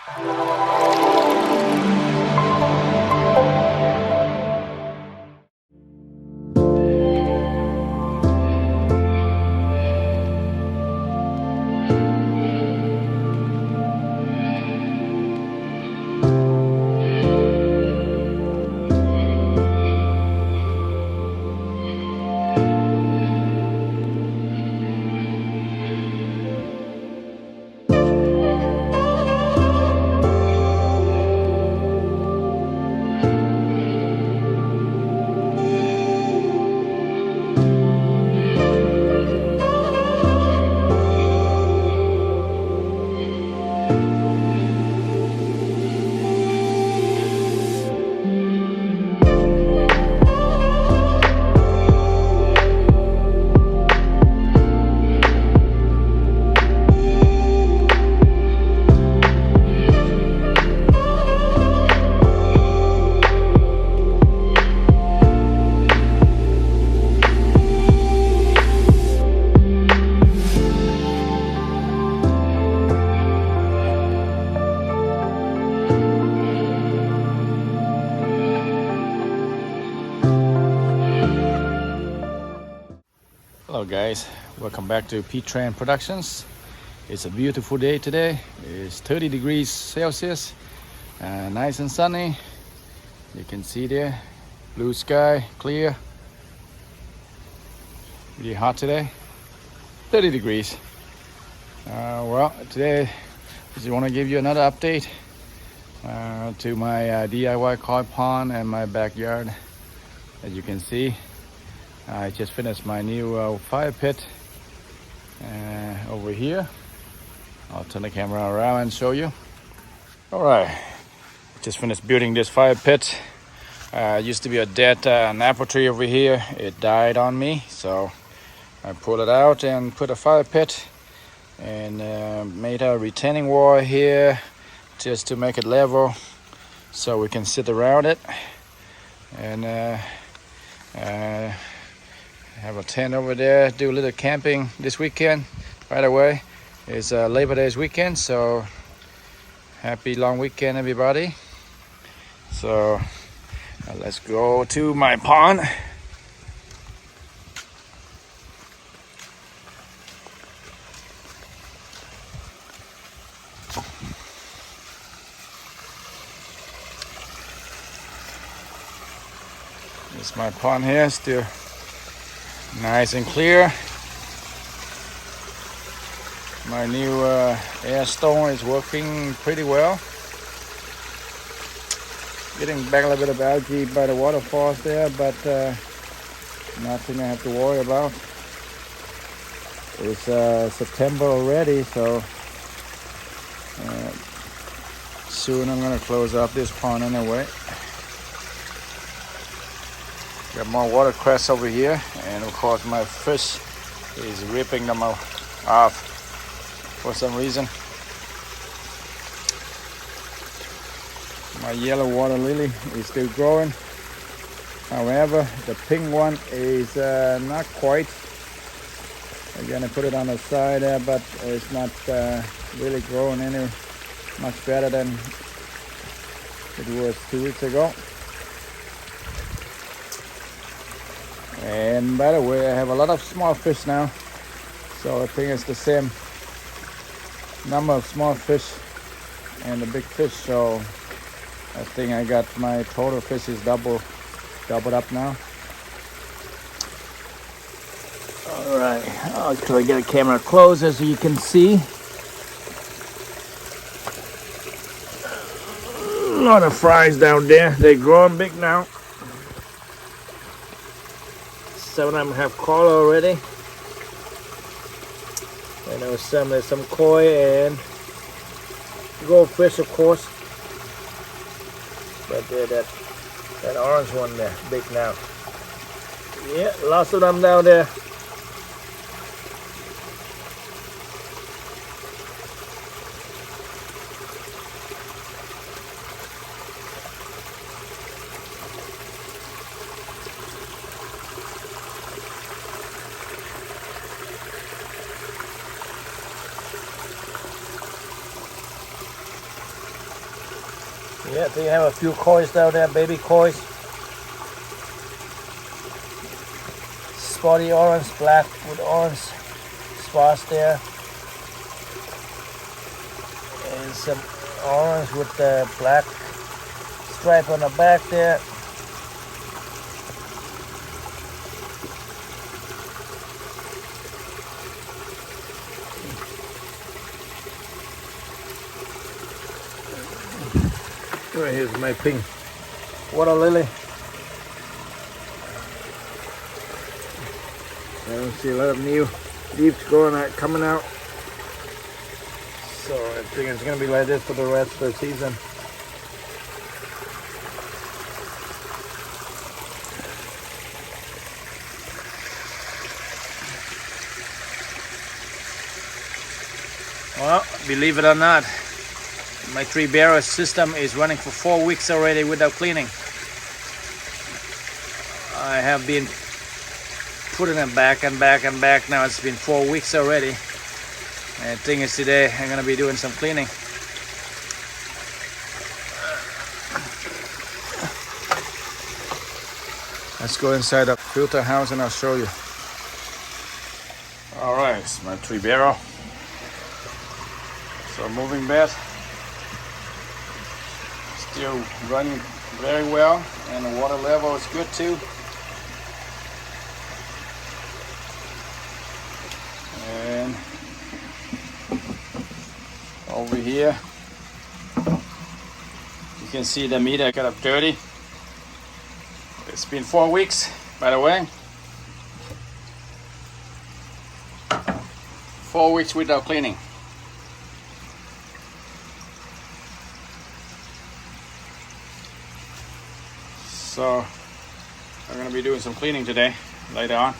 Hello guys, welcome back to P-Tran Productions. It's a beautiful day today. It's 30 degrees Celsius, nice and sunny. You can see there, blue sky, clear. Really hot today, 30 degrees. Well, today I just want to give you another update to my DIY koi pond and my backyard. As you can see, I just finished my new fire pit over here. I'll turn the camera around and show you. All right, just finished building this fire pit. Used to be a dead apple tree over here. It died on me, so I pulled it out and put a fire pit and made a retaining wall here just to make it level so we can sit around it and have a tent over there, do a little camping this weekend. By the way, it's Labor Day's weekend, so happy long weekend everybody. So let's go to my pond. It's my pond here, still nice and clear. My new air stone is working pretty well. Getting back a little bit of algae by the waterfalls there, but nothing I have to worry about. It's September already, so soon I'm gonna close up this pond anyway. Got more watercress over here, and of course my fish is ripping them off for some reason. My yellow water lily is still growing. However, the pink one is not quite. I'm gonna put it on the side there, but it's not really growing any much better than it was 2 weeks ago. And by the way, I have a lot of small fish now, so I think it's the same number of small fish and the big fish, so I think I got my total fish is doubled up now. All right, I'll try to get the camera closer so you can see. A lot of fries down there. They're growing big now. Some of them have color already. I know there's some koi and goldfish, of course. But that orange one there, big now. Yeah, lots of them down there. Yeah, they have a few kois down there, baby kois. Spotty orange, black with orange spots there. And some orange with the black stripe on the back there. Right here's my pink water lily. I don't see a lot of new leaves coming out. So I think it's gonna be like this for the rest of the season. Well, believe it or not, my 3-barrel system is running for 4 weeks already without cleaning. I have been putting them back and back and back now. It's been 4 weeks already. And the thing is, today I'm gonna be doing some cleaning. Let's go inside the filter house and I'll show you. All right, it's my 3-barrel. So moving bed. Still running very well, and the water level is good too. And over here you can see the meter got up dirty. It's been 4 weeks, by the way. 4 weeks without cleaning. So I'm gonna be doing some cleaning today, later on.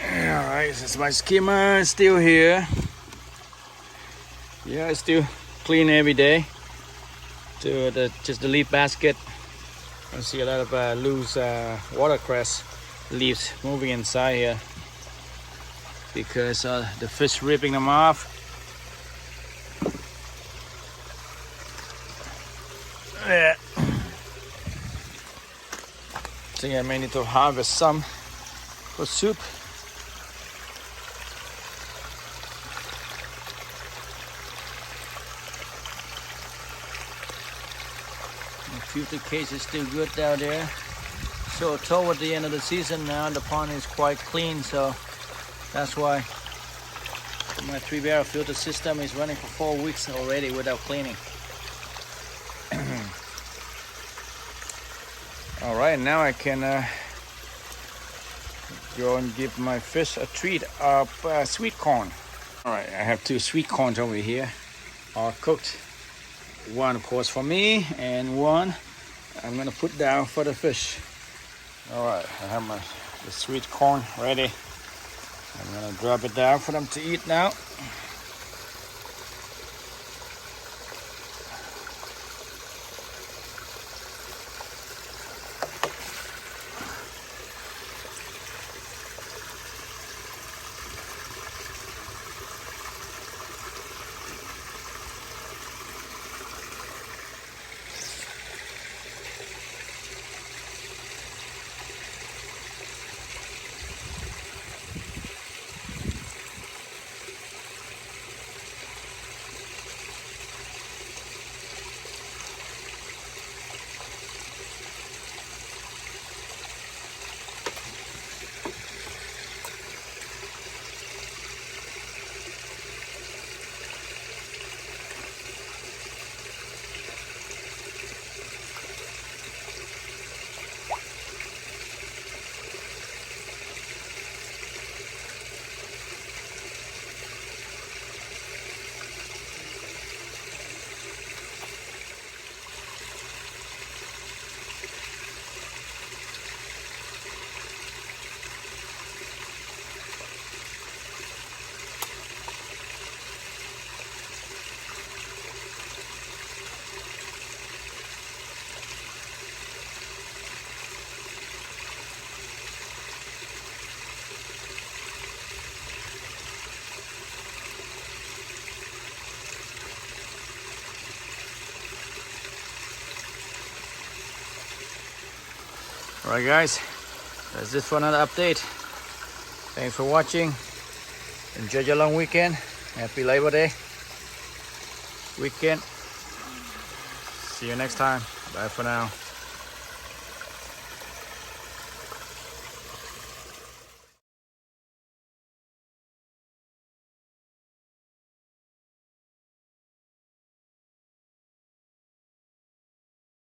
Alright, since my skimmer is still here. Yeah, I still clean every day. To just the leaf basket. I see a lot of loose watercress leaves moving inside here because the fish ripping them off. Yeah. I think I may need to harvest some for soup. Filter case is still good down there. So toward the end of the season now, the pond is quite clean, so that's why my 3-barrel filter system is running for 4 weeks already without cleaning. All right, now I can go and give my fish a treat of sweet corn. All right, I have 2 sweet corns over here, all cooked. One, of course, for me, and one I'm gonna put down for the fish. All right, I have the sweet corn ready. I'm gonna drop it down for them to eat now. Alright guys, that's it for another update. Thanks for watching. Enjoy your long weekend. Happy Labor Day weekend. See you next time. Bye for now.